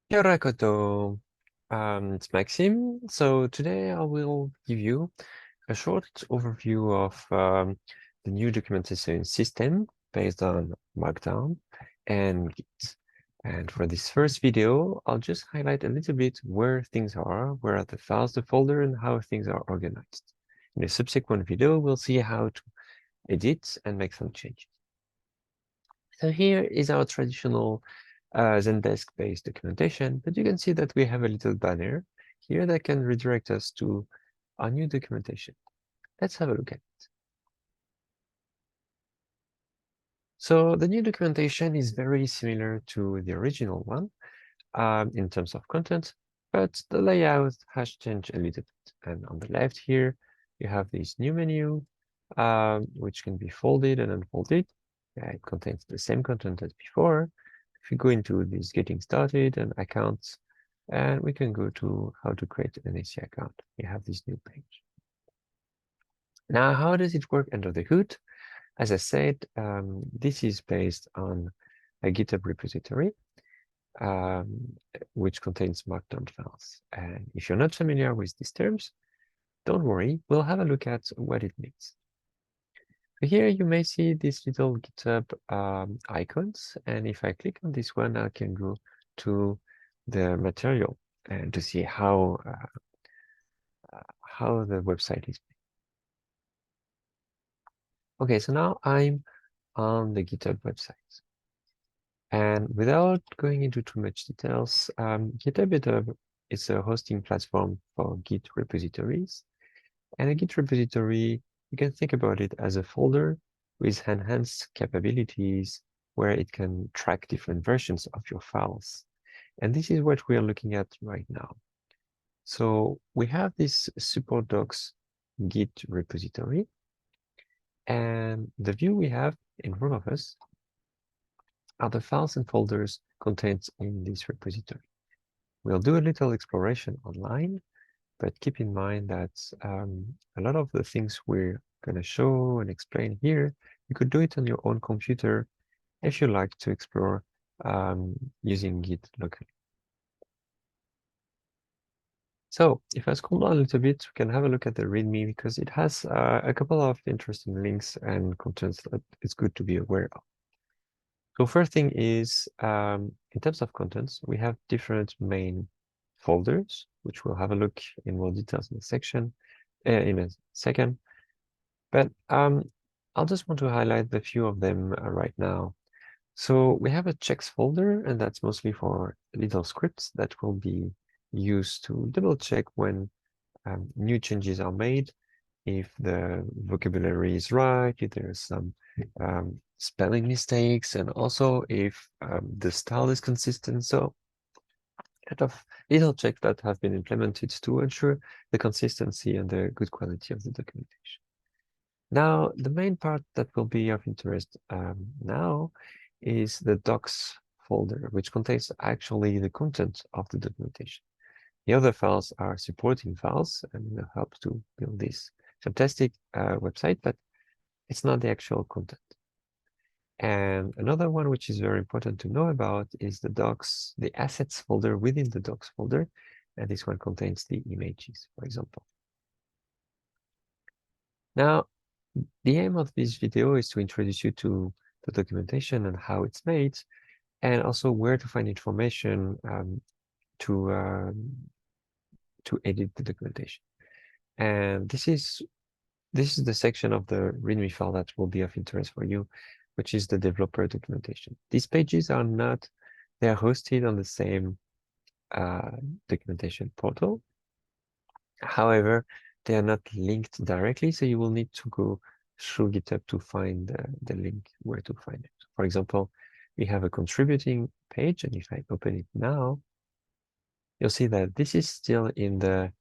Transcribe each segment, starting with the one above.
Kia ora koutou. It's Maxime. So today I will give you a short overview of the new documentation system based on Markdown and Git. And for this first video, I'll just highlight a little bit where things are, where are the files, the folder, and how things are organized. In a subsequent video, we'll see how to edit and make some changes. So here is our traditional Zendesk-based documentation, but you can see that we have a little banner here that can redirect us to our new documentation. Let's have a look at it. So the new documentation is very similar to the original one in terms of content, but the layout has changed a little bit. And on the left here, you have this new menu, which can be folded and unfolded. It contains the same content as before. If you go into this getting started and accounts, and we can go to how to create an NeSI account. You have this new page. Now, how does it work under the hood? As I said, this is based on a GitHub repository, which contains Markdown files. And if you're not familiar with these terms, don't worry, we'll have a look at what it means. Here you may see these little GitHub icons, and if I click on this one, I can go to the material and to see how the website is. Okay, so now I'm on the GitHub website, and without going into too much details, GitHub is a hosting platform for Git repositories, and a Git repository, you can think about it as a folder with enhanced capabilities where it can track different versions of your files. And this is what we are looking at right now. So we have this support docs Git repository, and the view we have in front of us are the files and folders contained in this repository. We'll do a little exploration online, but keep in mind that a lot of the things we're going to show and explain here, you could do it on your own computer if you like to explore using Git locally. So if I scroll down a little bit, we can have a look at the README because it has a couple of interesting links and contents that it's good to be aware of. So first thing is, in terms of contents, we have different main folders, which we'll have a look in more details in in a second. But I'll just want to highlight a few of them right now. So we have a checks folder, and that's mostly for little scripts that will be used to double check when new changes are made, if the vocabulary is right, if there's some spelling mistakes, and also if the style is consistent. So kind of little checks that have been implemented to ensure the consistency and the good quality of the documentation. Now, the main part that will be of interest now is the docs folder, which contains actually the content of the documentation. The other files are supporting files and will help to build this fantastic website, but it's not the actual content. And another one which is very important to know about is the docs, the assets folder within the docs folder. And this one contains the images, for example. Now, the aim of this video is to introduce you to the documentation and how it's made, and also where to find information to edit the documentation. And this is the section of the README file that will be of interest for you, which is the developer documentation. These pages are not, they are hosted on the same documentation portal. However, they are not linked directly, so you will need to go through GitHub to find the link where to find it. For example, we have a contributing page, and if I open it now, you'll see that this is still in the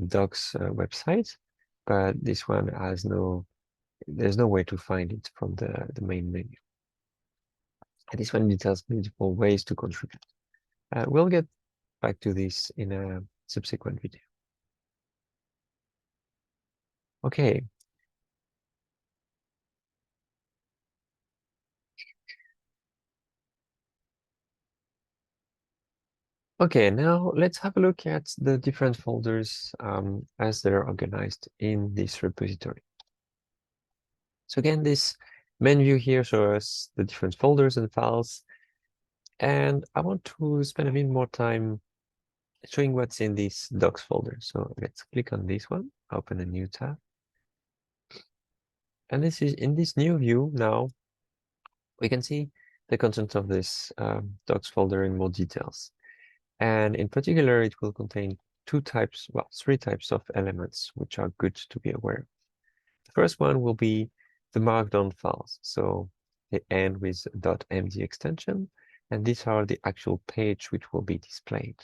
docs website, but this one has there's no way to find it from the main menu. And this one details multiple ways to contribute. We'll get back to this in a subsequent video. Okay. Okay, now let's have a look at the different folders as they're organized in this repository. So again, this main view here shows us the different folders and files. And I want to spend a bit more time showing what's in this docs folder. So let's click on this one, open a new tab. And this is in this new view now, we can see the content of this docs folder in more details. And in particular, it will contain three types of elements, which are good to be aware of. The first one will be the markdown files. So they end with .md extension, and these are the actual page which will be displayed.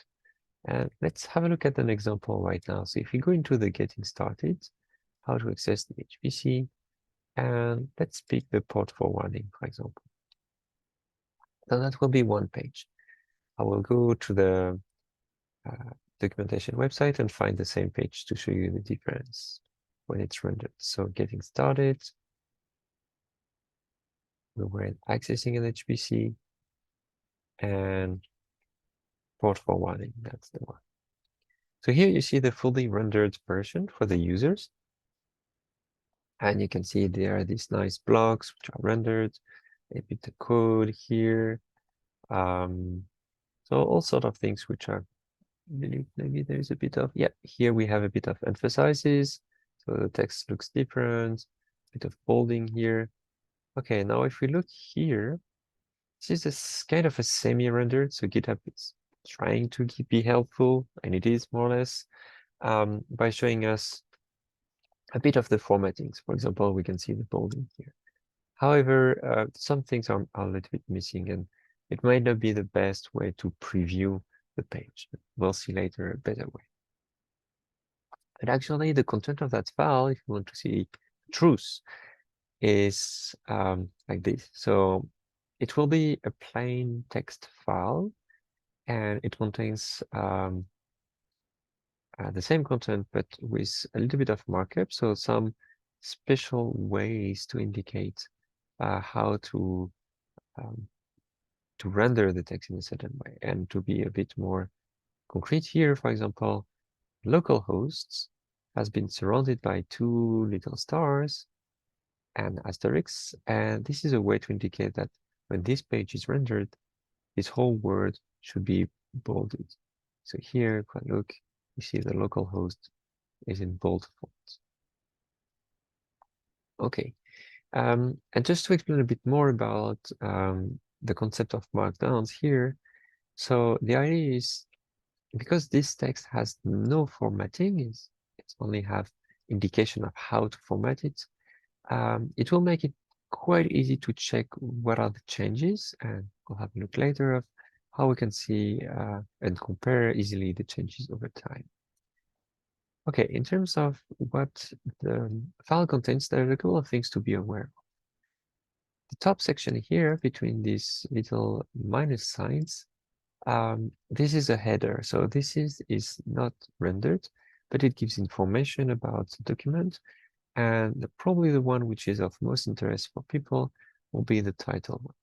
And let's have a look at an example right now. So if we go into the getting started, how to access the HPC, and let's pick the port forwarding, for example. So that will be one page. I will go to the documentation website and find the same page to show you the difference when it's rendered. So getting started, we're accessing an HPC, and port forwarding, that's the one. So here you see the fully rendered version for the users. And you can see there are these nice blocks which are rendered, a bit of code here. So all sort of things which are maybe there's a bit of, yeah, here we have a bit of emphasizes. So the text looks different, a bit of bolding here. Okay, now if we look here, this is kind of a semi-rendered, so GitHub is trying to be helpful, and it is more or less, by showing us a bit of the formattings. For example, we can see the bolding here. However, some things are a little bit missing, and it might not be the best way to preview the page. We'll see later a better way. But actually, the content of that file, if you want to see truth, is like this. So it will be a plain text file, and it contains the same content, but with a little bit of markup. So some special ways to indicate how to render the text in a certain way. And to be a bit more concrete here, for example, localhost has been surrounded by two little stars and asterisks. And this is a way to indicate that when this page is rendered, this whole word should be bolded. So here, if I look, you see the localhost is in bold font. Okay, and just to explain a bit more about the concept of markdowns here. So the idea is, because this text has no formatting, it's only have indication of how to format it, it will make it quite easy to check what are the changes, and we'll have a look later of how we can see and compare easily the changes over time. Okay, in terms of what the file contains, there are a couple of things to be aware of. The top section here between these little minus signs, this is a header. So this is not rendered, but it gives information about the document. And probably the one which is of most interest for people will be the title one.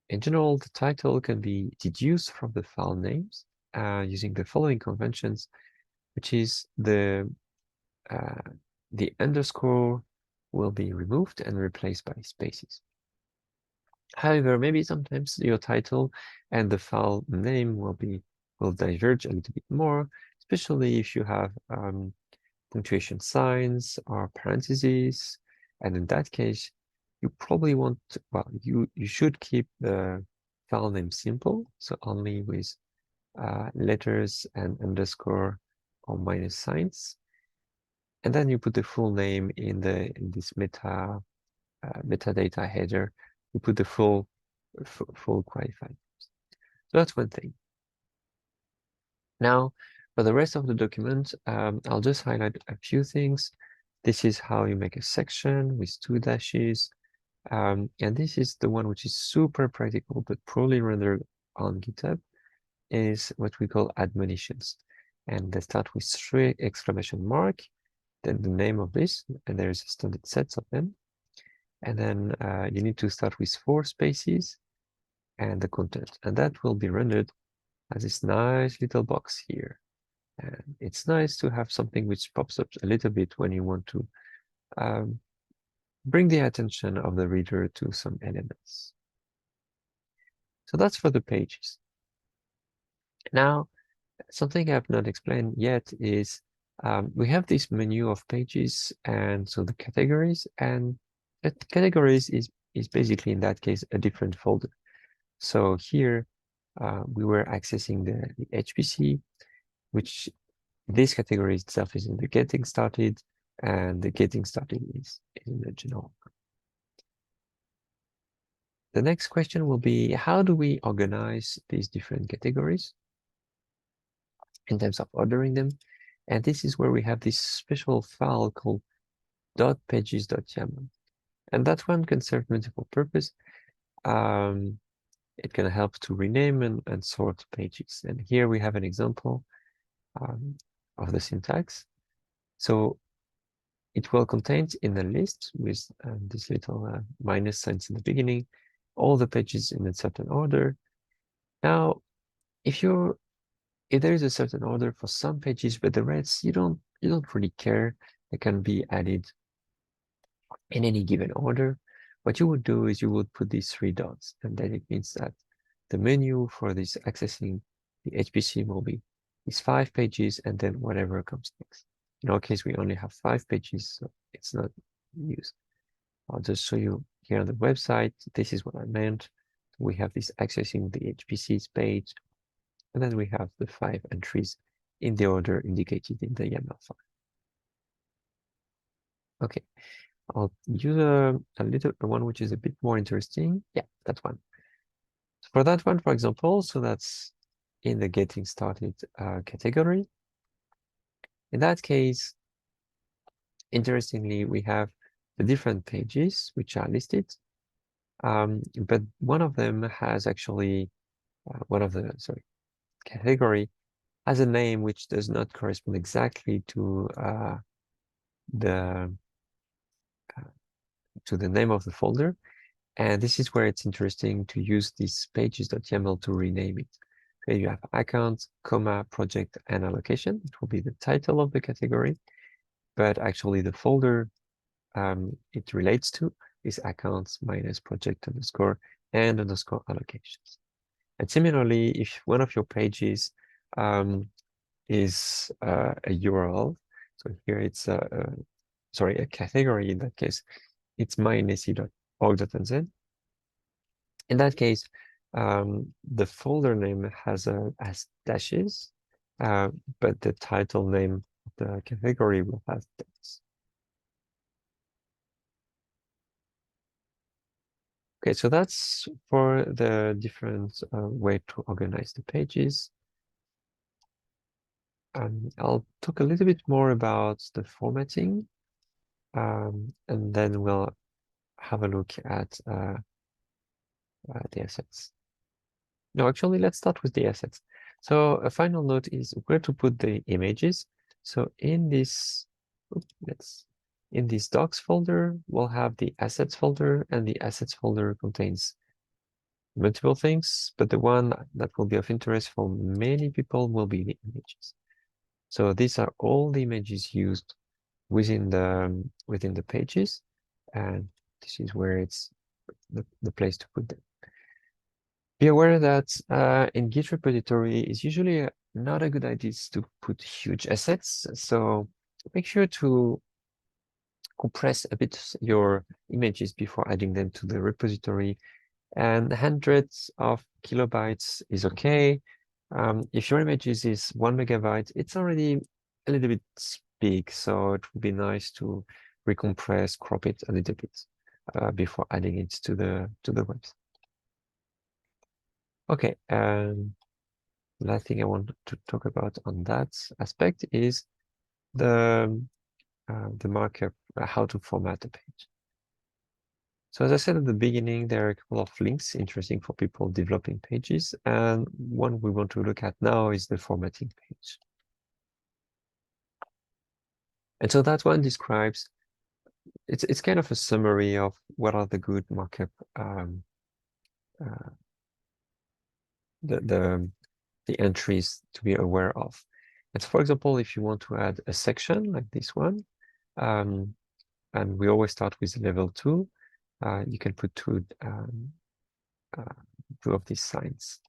In general, the title can be deduced from the file names using the following conventions, which is the underscore will be removed and replaced by spaces. However, maybe sometimes your title and the file name will diverge a little bit more, especially if you have punctuation signs or parentheses. And in that case, you probably want to, well, you should keep the file name simple, so only with letters and underscore or minus signs. And then you put the full name in this metadata header. You put the full qualified. So that's one thing. Now, for the rest of the document, I'll just highlight a few things. This is how you make a section with 2 dashes. And this is the one which is super practical, but poorly rendered on GitHub, is what we call admonitions. And they start with 3 exclamation mark, then the name of this, and there's a standard sets of them. And then you need to start with 4 spaces and the content. And that will be rendered has this nice little box here. And it's nice to have something which pops up a little bit when you want to bring the attention of the reader to some elements. So that's for the pages. Now, something I've not explained yet is we have this menu of pages, and so the categories, and the categories is basically in that case a different folder. So here we were accessing the HPC, which this category itself is in the getting started, and the getting started is in the general. The next question will be, how do we organize these different categories in terms of ordering them? And this is where we have this special file called .pages.yaml. And that one can serve multiple purpose. It can help to rename and sort pages. And here we have an example of the syntax. So it will contain in a list with this little minus signs in the beginning, all the pages in a certain order. Now, if there is a certain order for some pages, but the rest you don't really care, they can be added in any given order. What you would do is you would put these three dots, and then it means that the menu for this accessing the HPC will be these 5 pages and then whatever comes next. In our case, we only have 5 pages, so it's not used. I'll just show you here on the website. This is what I meant. We have this accessing the HPC's page, and then we have the 5 entries in the order indicated in the YAML file. Okay, I'll use a little one which is a bit more interesting. Yeah, that one. For that one, for example, so that's in the getting started category. In that case, interestingly, we have the different pages which are listed, but one of them has actually category has a name which does not correspond exactly to the name of the folder. And this is where it's interesting to use this pages.yaml to rename it. Okay, you have account, comma, project, and allocation. It will be the title of the category, but actually the folder it relates to is accounts minus project underscore and underscore allocations. And similarly, if one of your pages is a URL, so here it's a category in that case, it's my.nesi.org.nz. In that case, the folder name has dashes, but the title name of the category will have dots. Okay, so that's for the different way to organize the pages. I'll talk a little bit more about the formatting, and then we'll have a look at the assets. No, actually, let's start with the assets. So a final note is where to put the images. So in this, in this docs folder, we'll have the assets folder, and the assets folder contains multiple things, but the one that will be of interest for many people will be the images. So these are all the images used within the pages, and this is where it's the place to put them. Be aware that in Git repository is usually not a good idea to put huge assets, so make sure to compress a bit your images before adding them to the repository, and hundreds of kilobytes is okay. If your images is 1 megabyte, it's already a little bit big, so it would be nice to recompress, crop it a little bit before adding it to the website. Okay, last thing I want to talk about on that aspect is the markup, how to format a page. So as I said at the beginning, there are a couple of links interesting for people developing pages, and one we want to look at now is the formatting page. And so that one describes, it's kind of a summary of what are the good markup, the the entries to be aware of. And so, for example, if you want to add a section like this one, and we always start with level 2, you can put two of these signs.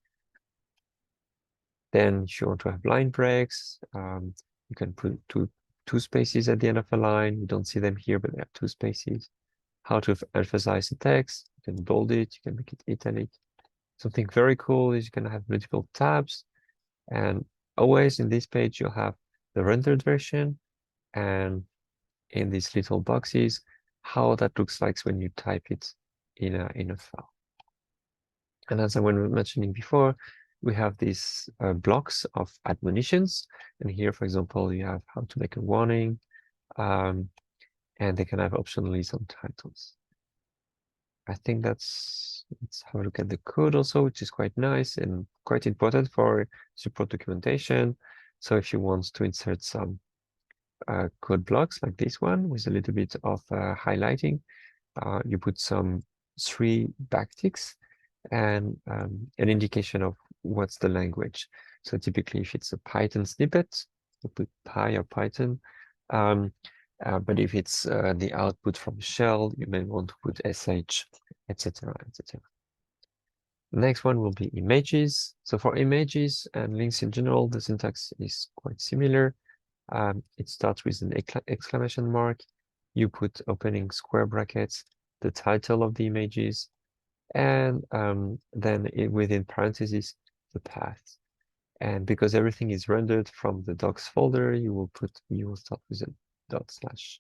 Then if you want to have line breaks, you can put two spaces at the end of a line. You don't see them here, but they have 2 spaces. How to emphasize the text, you can bold it, you can make it italic. Something very cool is you can have multiple tabs, and always in this page you'll have the rendered version, and in these little boxes, how that looks like when you type it in a file. And as I was mentioning before, we have these blocks of admonitions. And here, for example, you have how to make a warning, and they can have optionally some titles. I think let's have a look at the code also, which is quite nice and quite important for support documentation. So if you want to insert some code blocks like this one with a little bit of highlighting, you put some 3 backticks and an indication of what's the language. So typically if it's a Python snippet, you put Py or Python. But if it's the output from shell, you may want to put sh, etc., etc. Next one will be images. So for images and links in general, the syntax is quite similar. It starts with an exclamation mark. You put opening square brackets, the title of the images, and then within parentheses, the path. And because everything is rendered from the docs folder, you will start with a /.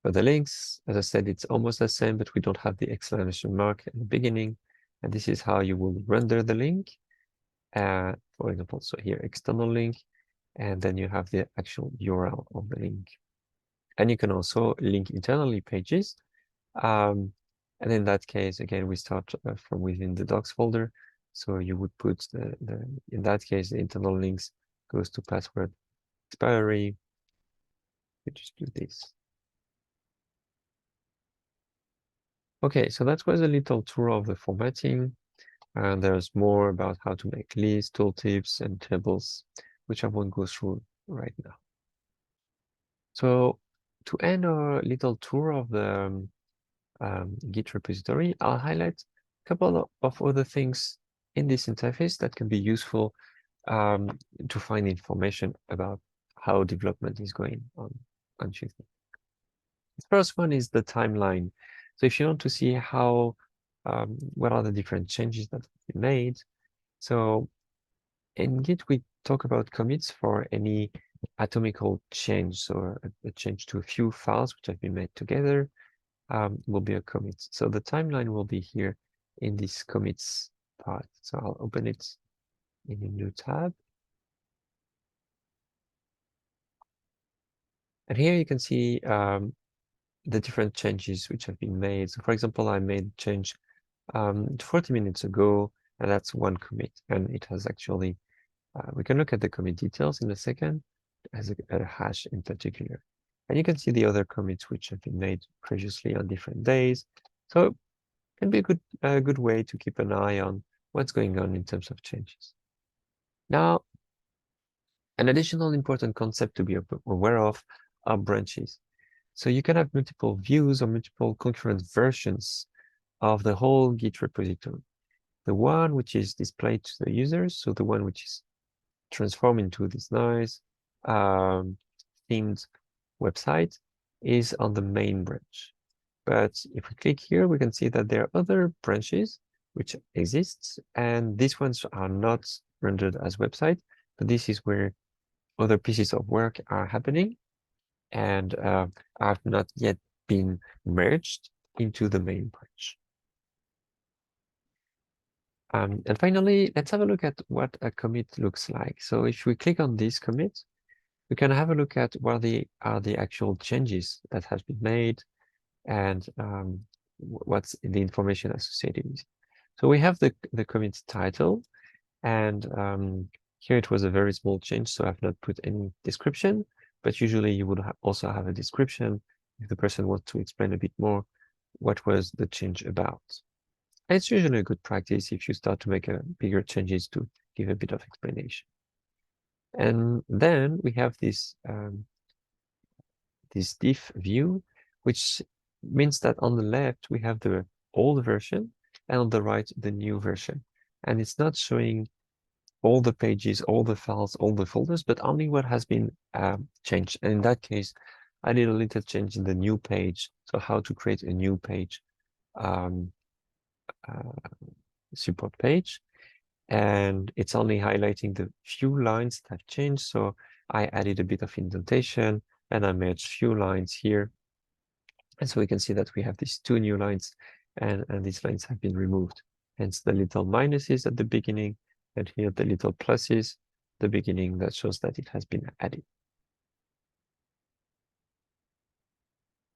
For the links, as I said, it's almost the same, but we don't have the exclamation mark at the beginning. And this is how you will render the link. For example, so here, external link, and then you have the actual URL of the link. And you can also link internally pages. And in that case, again, we start from within the docs folder. So you would put in that case, the internal links goes to password expiry. You just do this. Okay, so that was a little tour of the formatting. And there's more about how to make lists, tooltips, and tables, which I won't go through right now. So to end our little tour of the Git repository, I'll highlight a couple of other things in this interface that can be useful to find information about how development is going on Tuesday. The first one is the timeline. So if you want to see how, what are the different changes that have been made. So in Git, we talk about commits for any atomical change. So a change to a few files which have been made together will be a commit. So the timeline will be here in this commits part. So I'll open it in a new tab. And here you can see the different changes which have been made. So for example, I made a change 40 minutes ago, and that's one commit. And it has actually, we can look at the commit details in a second, as a hash in particular. And you can see the other commits which have been made previously on different days. So it can be a good way to keep an eye on what's going on in terms of changes. Now, an additional important concept to be aware of are branches. So you can have multiple views or multiple concurrent versions of the whole Git repository. The one which is displayed to the users, so the one which is transformed into this nice themed website, is on the main branch. But if we click here, we can see that there are other branches which exist, and these ones are not rendered as website, but this is where other pieces of work are happening and have not yet been merged into the main branch. And finally, let's have a look at what a commit looks like. So if we click on this commit, we can have a look at what are the actual changes that have been made and what's the information associated with it. So we have the commit title, and here it was a very small change, so I've not put any description, but usually you would also have a description if the person wants to explain a bit more what was the change about. It's usually a good practice if you start to make bigger changes to give a bit of explanation. And then we have this diff view, which means that on the left we have the old version and on the right the new version. And it's not showing all the pages, all the files, all the folders, but only what has been changed. And in that case, I did a little change in the new page. So how to create a new page, um, support page. And it's only highlighting the few lines that have changed. So I added a bit of indentation and I merged few lines here. And so we can see that we have these two new lines and these lines have been removed. Hence the little minuses at the beginning and here the little pluses at the beginning that shows that it has been added.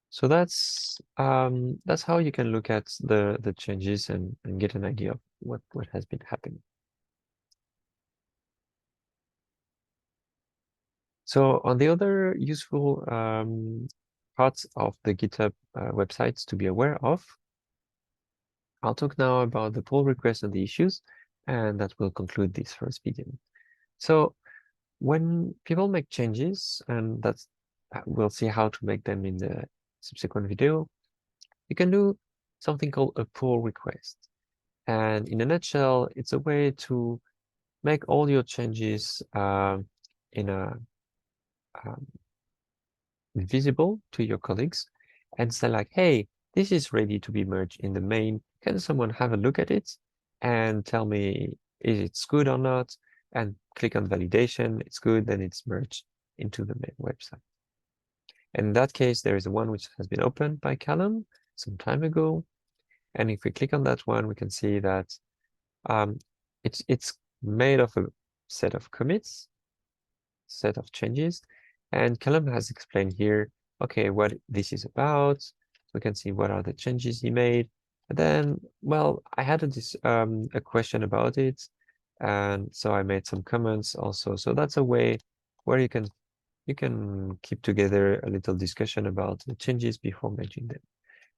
So that's how you can look at the changes and get an idea of what has been happening. So on the other useful parts of the GitHub websites to be aware of, I'll talk now about the pull requests and the issues, and that will conclude this first video. So when people make changes, and that's we'll see how to make them in the subsequent video, you can do something called a pull request. And in a nutshell, it's a way to make all your changes in a visible to your colleagues and say like, hey, this is ready to be merged in the main. Can someone have a look at it and tell me if it's good or not? And click on validation. It's good, then it's merged into the main website. And in that case, there is one which has been opened by Callum some time ago. And if we click on that one, we can see that it's made of a set of commits, set of changes. And Callum has explained here, okay, what this is about. We can see what are the changes he made. And then, well, I had a question about it. And so I made some comments also. So that's a way where you can keep together a little discussion about the changes before making them.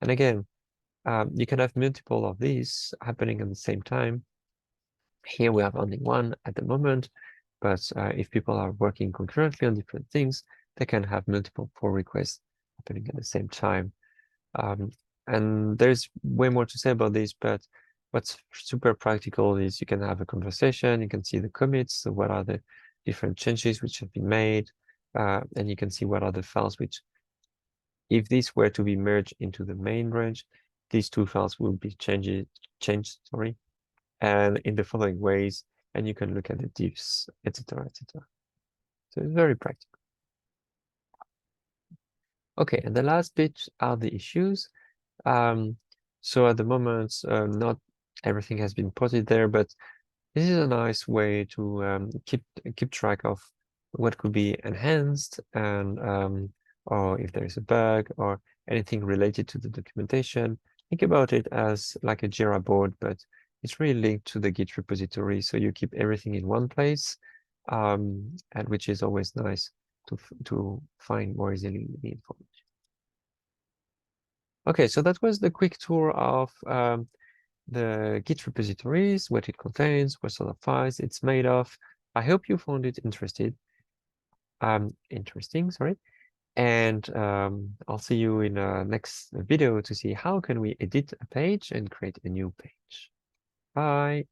And again, you can have multiple of these happening at the same time. Here we have only one at the moment, but if people are working concurrently on different things, they can have multiple pull requests happening at the same time. And there's way more to say about this, but what's super practical is you can have a conversation, you can see the commits, so what are the different changes which have been made, and you can see what are the files which, if these were to be merged into the main branch, these two files will be changed, sorry, and in the following ways, and you can look at the diffs, etc., etc. So it's very practical. Okay, and the last bit are the issues. So at the moment, not everything has been posted there, but this is a nice way to keep track of what could be enhanced and or if there is a bug or anything related to the documentation. Think about it as like a Jira board, but it's really linked to the Git repository, so you keep everything in one place, and which is always nice to find more easily the information. Okay, so that was the quick tour of the Git repositories, what it contains, what sort of files it's made of. I hope you found it interesting, sorry. And I'll see you in a next video to see how can we edit a page and create a new page. Bye.